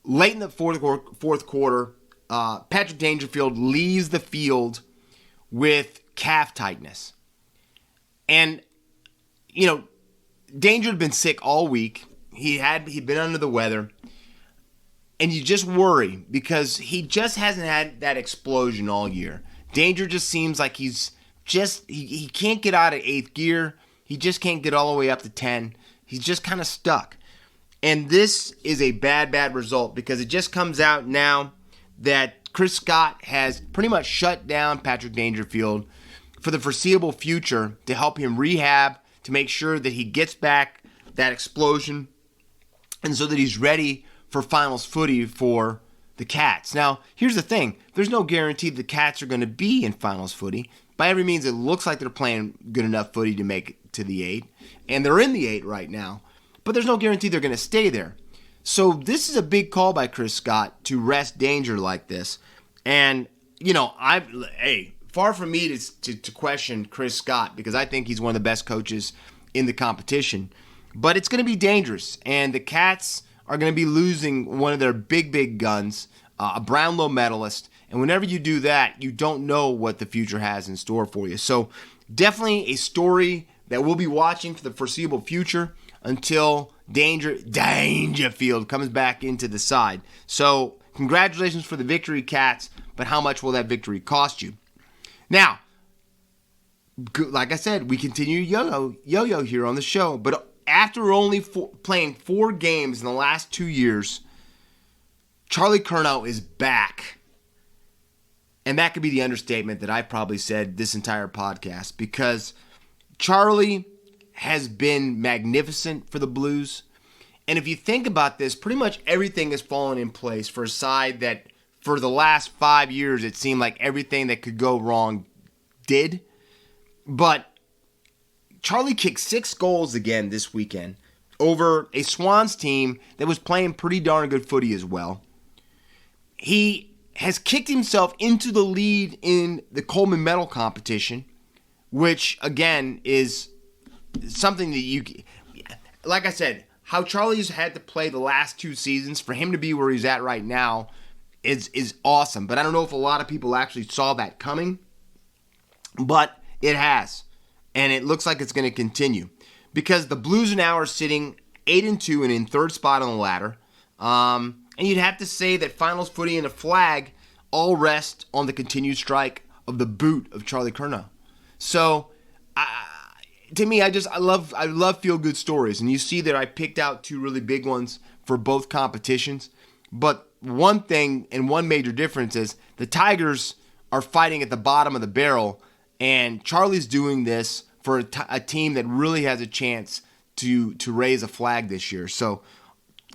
late in the fourth quarter, Patrick Dangerfield leaves the field with calf tightness. And, Danger had been sick all week. He'd been under the weather. And you just worry because he just hasn't had that explosion all year. Danger just seems like he can't get out of 8th gear. He just can't get all the way up to 10. He's just kind of stuck. And this is a bad result because it just comes out now that Chris Scott has pretty much shut down Patrick Dangerfield for the foreseeable future to help him rehab, to make sure that he gets back that explosion, and so that he's ready for finals footy for the Cats. Now, here's the thing. There's no guarantee the Cats are going to be in finals footy. By every means, it looks like they're playing good enough footy to make it to the 8, and they're in the 8 right now, but there's no guarantee they're going to stay there. So this is a big call by Chris Scott to rest Danger like this. And, far from me to question Chris Scott because I think he's one of the best coaches in the competition. But it's going to be dangerous. And the Cats are going to be losing one of their big guns, a Brownlow medalist. And whenever you do that, you don't know what the future has in store for you. So definitely a story that we'll be watching for the foreseeable future until Dangerfield comes back into the side. So congratulations for the victory, Cats, but how much will that victory cost you? Now, like I said, we continue yo-yo here on the show, but after only playing 4 games in the last 2 years, Charlie Curnow is back. And that could be the understatement that I've probably said this entire podcast, because Charlie has been magnificent for the Blues. And if you think about this, pretty much everything has fallen in place for a side that for the last 5 years it seemed like everything that could go wrong did. But Charlie kicked 6 goals again this weekend over a Swans team that was playing pretty darn good footy as well. He has kicked himself into the lead in the Coleman Medal competition, which, again, is something that like I said, how Charlie's had to play the last 2 seasons, for him to be where he's at right now is awesome. But I don't know if a lot of people actually saw that coming, but it has. And it looks like it's going to continue, because the Blues now are sitting 8-2 and in 3rd spot on the ladder. And you'd have to say that finals footy and a flag all rest on the continued strike of the boot of Charlie Curnow. So To me, I love feel good stories, and you see that I picked out two really big ones for both competitions. But one thing and one major difference is the Tigers are fighting at the bottom of the barrel, and Charlie's doing this for a team that really has a chance to raise a flag this year. So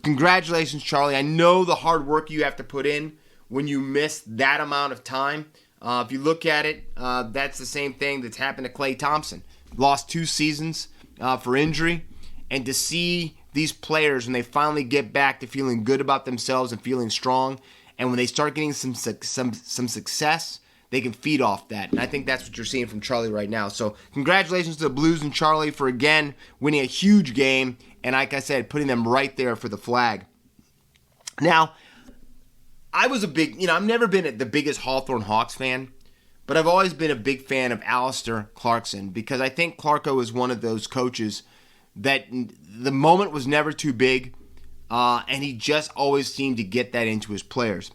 congratulations, Charlie. I know the hard work you have to put in when you miss that amount of time. If you look at it, that's the same thing that's happened to Klay Thompson. Lost 2 seasons for injury. And to see these players, when they finally get back to feeling good about themselves and feeling strong, and when they start getting some success, they can feed off that. And I think that's what you're seeing from Charlie right now. So congratulations to the Blues and Charlie for, again, winning a huge game. And like I said, putting them right there for the flag. Now, I was I've never been the biggest Hawthorne Hawks fan, but I've always been a big fan of Alistair Clarkson because I think Clarko is one of those coaches that the moment was never too big, and he just always seemed to get that into his players.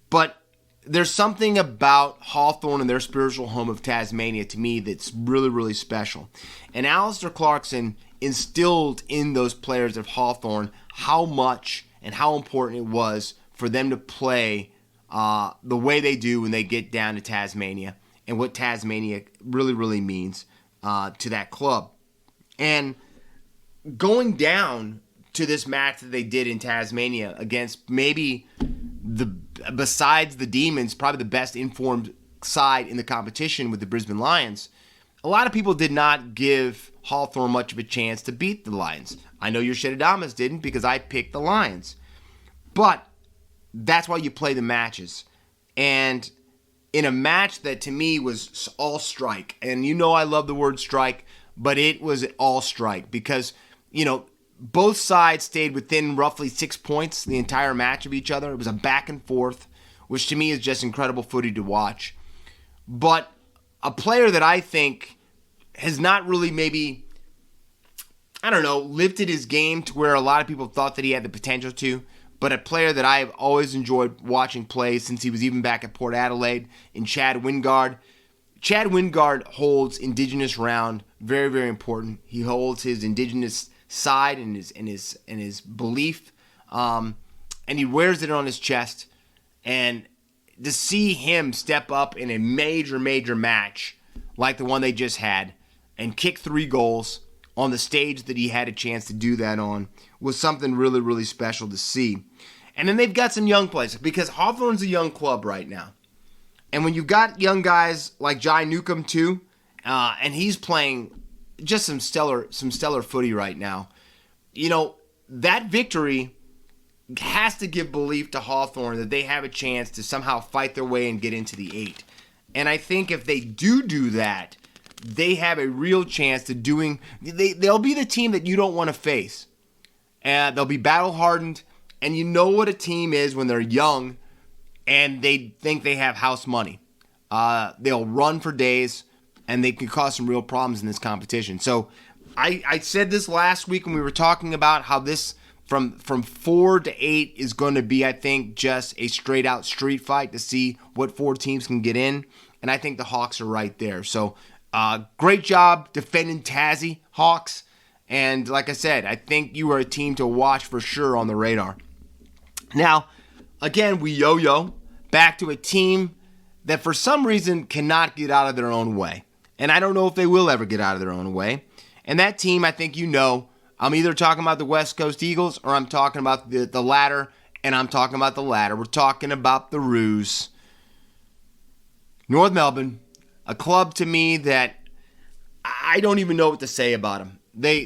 But there's something about Hawthorne and their spiritual home of Tasmania to me that's really, really special. And Alistair Clarkson instilled in those players of Hawthorne how much and how important it was for them to play the way they do when they get down to Tasmania and what Tasmania really, really means to that club. And going down to this match that they did in Tasmania against maybe besides the Demons, probably the best informed side in the competition with the Brisbane Lions, a lot of people did not give Hawthorne much of a chance to beat the Lions. I know your Shedadamas didn't because I picked the Lions. But that's why you play the matches. And in a match that to me was all strike, and you know I love the word strike, but it was all strike because, both sides stayed within roughly 6 points the entire match of each other. It was a back and forth, which to me is just incredible footy to watch. But a player that I think has not really lifted his game to where a lot of people thought that he had the potential to, but a player that I've always enjoyed watching play since he was even back at Port Adelaide in Chad Wingard. Chad Wingard holds Indigenous Round, very, very important. He holds his Indigenous side and his belief, and he wears it on his chest. And to see him step up in a major, major match like the one they just had and kick 3 goals on the stage that he had a chance to do that on was something really, really special to see. And then they've got some young players because Hawthorne's a young club right now. And when you've got young guys like Jai Newcomb too, and he's playing just some stellar footy right now, that victory has to give belief to Hawthorne that they have a chance to somehow fight their way and get into the 8. And I think if they do that, they have a real chance to they'll be the team that you don't want to face. They'll be battle-hardened, and you know what a team is when they're young and they think they have house money. They'll run for days, and they can cause some real problems in this competition. So I said this last week when we were talking about how this from 4 to 8 is going to be, I think, just a straight-out street fight to see what 4 teams can get in, and I think the Hawks are right there. So great job defending Tassie, Hawks. And like I said, I think you are a team to watch for sure on the radar. Now, again, we yo-yo back to a team that for some reason cannot get out of their own way. And I don't know if they will ever get out of their own way. And that team, I think I'm either talking about the West Coast Eagles or I'm talking about the latter, and I'm talking about the latter. We're talking about the Roos. North Melbourne, a club to me that I don't even know what to say about them. They're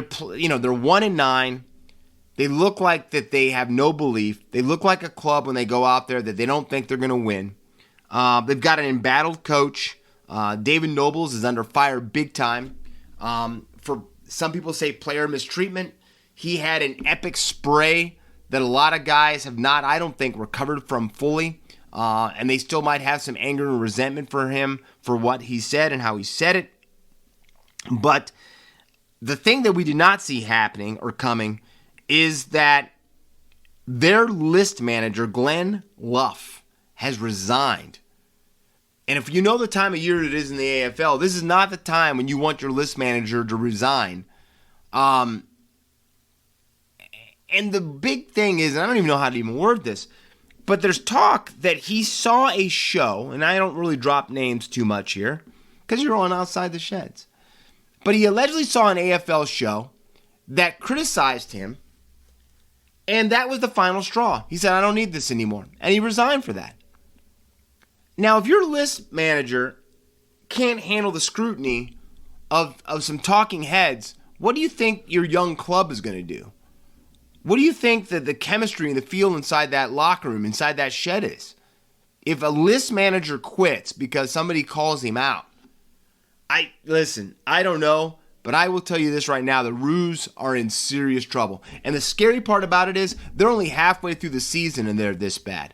1-9. They look like that they have no belief. They look like a club when they go out there that they don't think they're going to win. They've got an embattled coach. David Nobles is under fire big time. For some people say player mistreatment. He had an epic spray that a lot of guys have not, I don't think, recovered from fully. And they still might have some anger and resentment for him for what he said and how he said it. But the thing that we did not see happening or coming is that their list manager, Glenn Luff, has resigned. And if you know the time of year it is in the AFL, this is not the time when you want your list manager to resign. And the big thing is, and I don't even know how to even word this, but there's talk that he saw a show, and I don't really drop names too much here, because you're on Outside the Sheds. But he allegedly saw an AFL show that criticized him, and that was the final straw. He said, I don't need this anymore. And he resigned for that. Now, if your list manager can't handle the scrutiny of some talking heads, what do you think your young club is going to do? What do you think that the chemistry and the feel inside that locker room, inside that shed is? If a list manager quits because somebody calls him out, I don't know, but I will tell you this right now, the Roos are in serious trouble. And the scary part about it is they're only halfway through the season and they're this bad.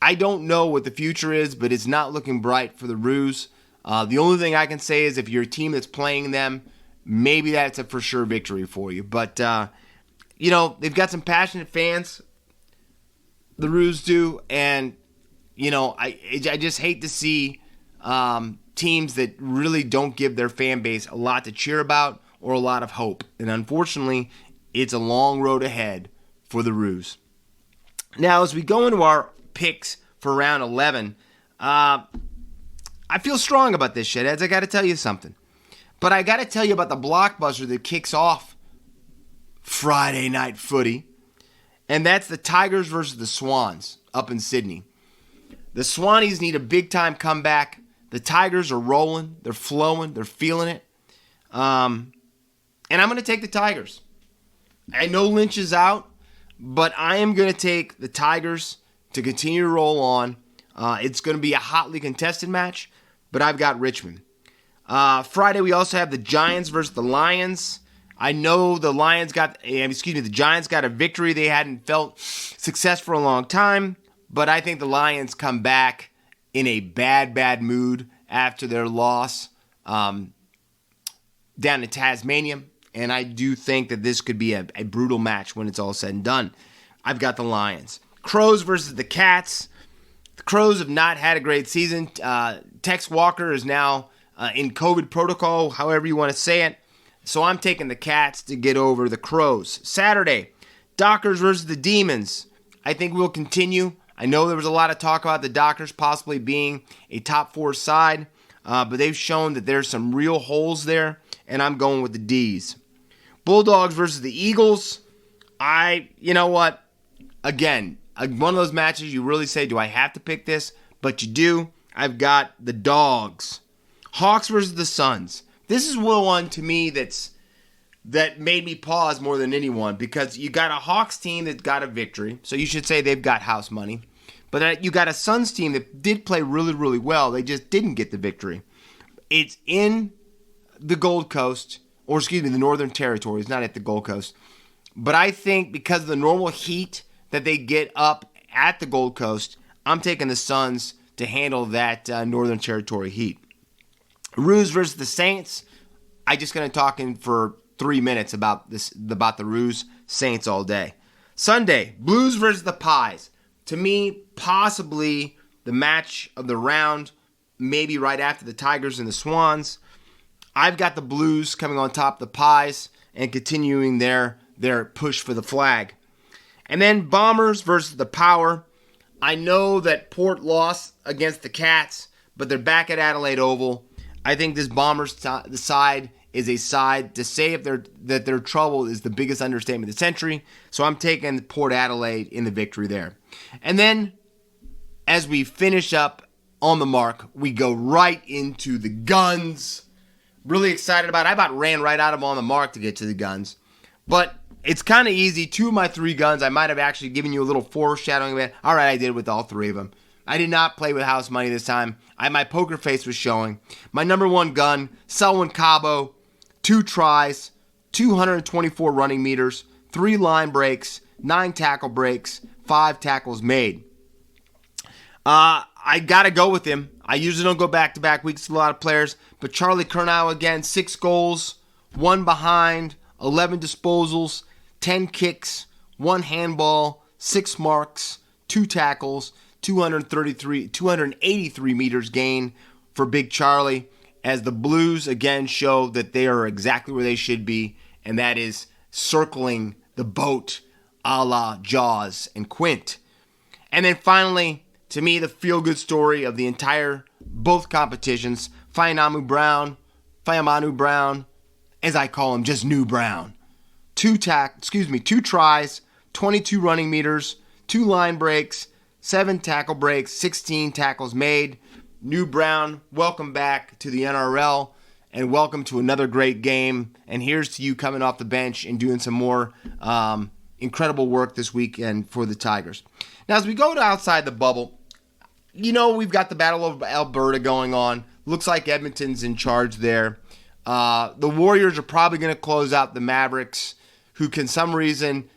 I don't know what the future is, but it's not looking bright for the Roos. The only thing I can say is if you're a team that's playing them, maybe that's a for sure victory for you. But, they've got some passionate fans, the Roos do, and, I just hate to see teams that really don't give their fan base a lot to cheer about or a lot of hope. And unfortunately, it's a long road ahead for the Roos. Now, as we go into our picks for round 11, I feel strong about this shit, Eds. I got to tell you something. But I got to tell you about the blockbuster that kicks off Friday night footy, and that's the Tigers versus the Swans up in Sydney. The Swannies need a big-time comeback. The Tigers are rolling. They're flowing. They're feeling it. And I'm going to take the Tigers. I know Lynch is out, but I am going to take the Tigers to continue to roll on. It's going to be a hotly contested match, but I've got Richmond. Friday, we also have the Giants versus the Lions. I know the Giants got a victory they hadn't felt success for a long time, but I think the Lions come back in a bad mood after their loss down in Tasmania, and I do think that this could be a brutal match when it's all said and done. I've got the Lions. Crows versus the Cats. The Crows have not had a great season. Tex Walker is now in COVID protocol, however you want to say it. So I'm taking the Cats to get over the Crows. Saturday, Dockers versus the Demons. I think we'll continue. I know there was a lot of talk about the Dockers possibly being a top 4 side, but they've shown that there's some real holes there, and I'm going with the D's. Bulldogs versus the Eagles. You know what? Again, one of those matches you really say, do I have to pick this? But you do. I've got the Dogs. Hawks versus the Suns. This is one to me that made me pause more than anyone, because you got a Hawks team that got a victory, so you should say they've got house money. But you got a Suns team that did play really, really well. They just didn't get the victory. It's in the Gold Coast, the Northern Territory. It's not at the Gold Coast. But I think because of the normal heat that they get up at the Gold Coast, I'm taking the Suns to handle that Northern Territory heat. Roos versus the Saints. I'm just going to talk for 3 minutes about the Roos Saints all day. Sunday, Blues versus the Pies. To me, possibly the match of the round, maybe right after the Tigers and the Swans. I've got the Blues coming on top of the Pies and continuing their push for the flag. And then Bombers versus the Power. I know that Port lost against the Cats, but they're back at Adelaide Oval. I think this Bombers side is a side to say that their trouble is the biggest understatement of the century. So I'm taking Port Adelaide in the victory there. And then as we finish up on the mark, we go right into the Guns. Really excited about it. I about ran right out of On the Mark to get to the Guns. But it's kind of easy. 2 of my 3 guns, I might have actually given you a little foreshadowing of it. All right, I did with all 3 of them. I did not play with house money this time. My poker face was showing. My number 1 gun, Selwyn Cabo, 2 tries, 224 running meters, 3 line breaks, 9 tackle breaks, 5 tackles made. I got to go with him. I usually don't go back-to-back weeks with a lot of players, but Charlie Curnow again, 6 goals, 1 behind, 11 disposals, 10 kicks, 1 handball, 6 marks, 2 tackles, 283 meters gain for Big Charlie, as the Blues again show that they are exactly where they should be, and that is circling the boat a la Jaws and Quint. And then finally, to me, the feel-good story of the entire both competitions, Fayamanu Brown, as I call him, just New Brown. 2 tries, 22 running meters, 2 line breaks, 7 tackle breaks, 16 tackles made. New Brown, welcome back to the NRL, and welcome to another great game. And here's to you coming off the bench and doing some more incredible work this weekend for the Tigers. Now, as we go to outside the bubble, we've got the Battle of Alberta going on. Looks like Edmonton's in charge there. The Warriors are probably going to close out the Mavericks, who can some reason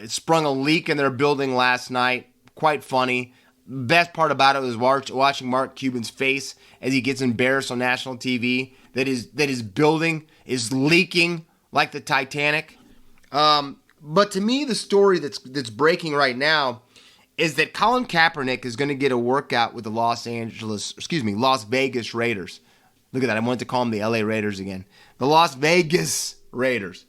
sprung a leak in their building last night. Quite funny. Best part about it was watching Mark Cuban's face as he gets embarrassed on national TV that his building is leaking like the Titanic. But to me, the story that's breaking right now is that Colin Kaepernick is going to get a workout with the Las Vegas Raiders. Look at that. I wanted to call them the LA Raiders again. The Las Vegas Raiders.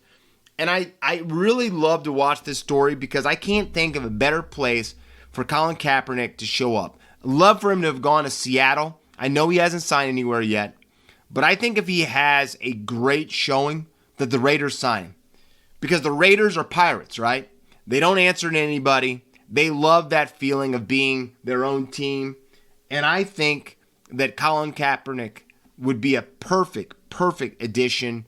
And I really love to watch this story because I can't think of a better place for Colin Kaepernick to show up. Love for him to have gone to Seattle. I know he hasn't signed anywhere yet. But I think if he has a great showing, that the Raiders sign him. Because the Raiders are pirates, right? They don't answer to anybody. They love that feeling of being their own team. And I think that Colin Kaepernick would be a perfect addition,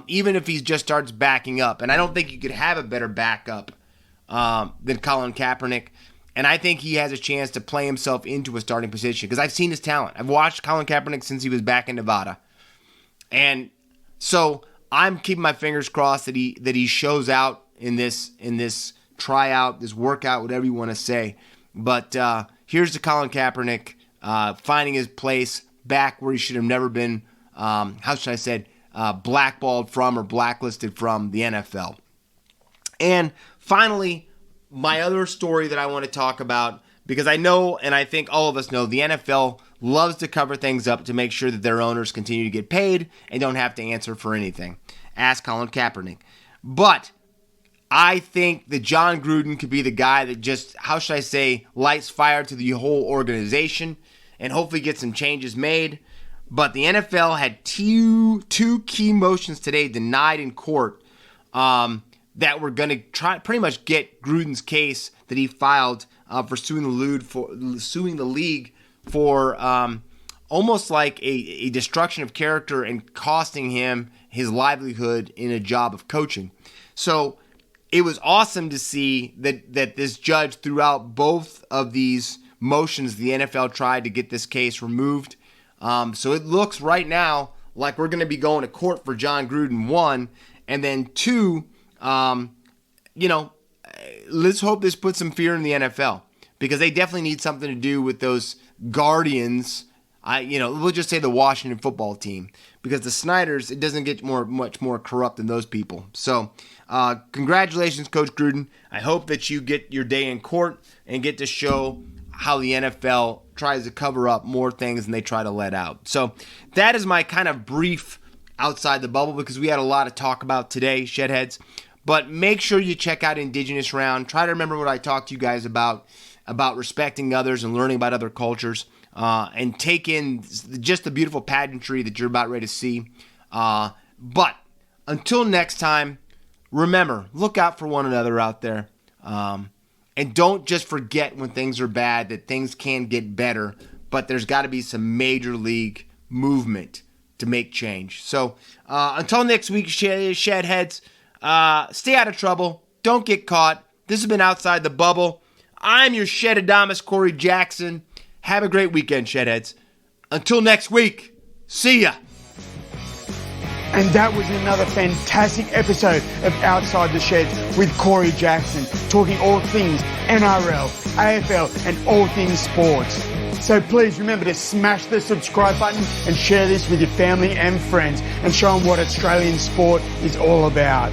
even if he just starts backing up. And I don't think you could have a better backup than Colin Kaepernick. And I think he has a chance to play himself into a starting position because I've seen his talent. I've watched Colin Kaepernick since he was back in Nevada. And so I'm keeping my fingers crossed that he shows out in this tryout, this workout, whatever you want to say. But here's to Colin Kaepernick finding his place back where he should have never been, blackballed from or blacklisted from the NFL. And finally, my other story that I want to talk about, because I know, and I think all of us know, the NFL loves to cover things up to make sure that their owners continue to get paid and don't have to answer for anything. Ask Colin Kaepernick. But I think that John Gruden could be the guy that just, lights fire to the whole organization and hopefully get some changes made. But the NFL had two key motions today denied in court that were going to try pretty much get Gruden's case that he filed for suing the league for almost like a destruction of character and costing him his livelihood in a job of coaching. So it was awesome to see that this judge threw out both of these motions the NFL tried to get this case removed. So it looks right now like we're going to be going to court for John Gruden, 1, and then 2, let's hope this puts some fear in the NFL because they definitely need something to do with those guardians. We'll just say the Washington football team because the Snyders, it doesn't get much more corrupt than those people. So congratulations, Coach Gruden. I hope that you get your day in court and get to show how the NFL tries to cover up more things than they try to let out. So that is my kind of brief outside the bubble because we had a lot to talk about today, Shedheads. But make sure you check out Indigenous Round. Try to remember what I talked to you guys about respecting others and learning about other cultures, and take in just the beautiful pageantry that you're about ready to see. But until next time, remember, look out for one another out there. And don't just forget when things are bad that things can get better, but there's got to be some major league movement to make change. So until next week, Shedheads, stay out of trouble. Don't get caught. This has been Outside the Bubble. I'm your Shedadamus, Corey Jackson. Have a great weekend, Shedheads. Until next week, see ya. And that was another fantastic episode of Outside the Sheds with Corey Jackson, talking all things NRL, AFL, and all things sports. So please remember to smash the subscribe button and share this with your family and friends and show them what Australian sport is all about.